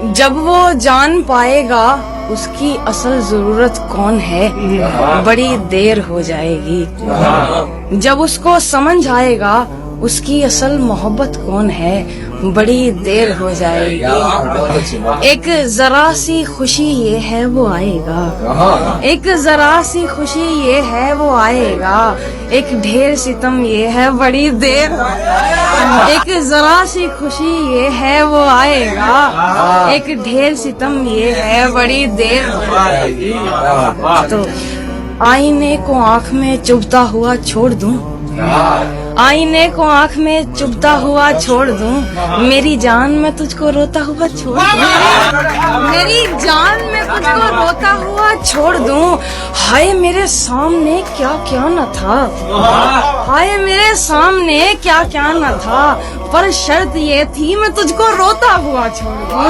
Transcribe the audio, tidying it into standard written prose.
जब वो जान पाएगा उसकी असल जरूरत कौन है, बड़ी देर हो जाएगी। जब उसको समझ आएगा उसकी असल मोहब्बत कौन है, बड़ी देर हो जाएगी। एक जरा सी खुशी ये है वो आएगा, एक जरा सी खुशी ये है वो आएगा, एक ढेर सितम ये है बड़ी देर, एक जरा सी खुशी ये है वो आएगा, एक ढेर सितम ये है बड़ी देर। तो आईने को आंख में चुभता हुआ छोड़ दूं, आईने को आंख में चुभता हुआ छोड़ दूं, मेरी जान में तुझको रोता हुआ छोड़ दूं, मेरी जान में तुझको रोता हुआ छोड़ दूं। हाय मेरे सामने क्या क्या न था, हाय मेरे सामने क्या क्या न था, पर शर्त ये थी मैं तुझको रोता हुआ छोड़ दूं।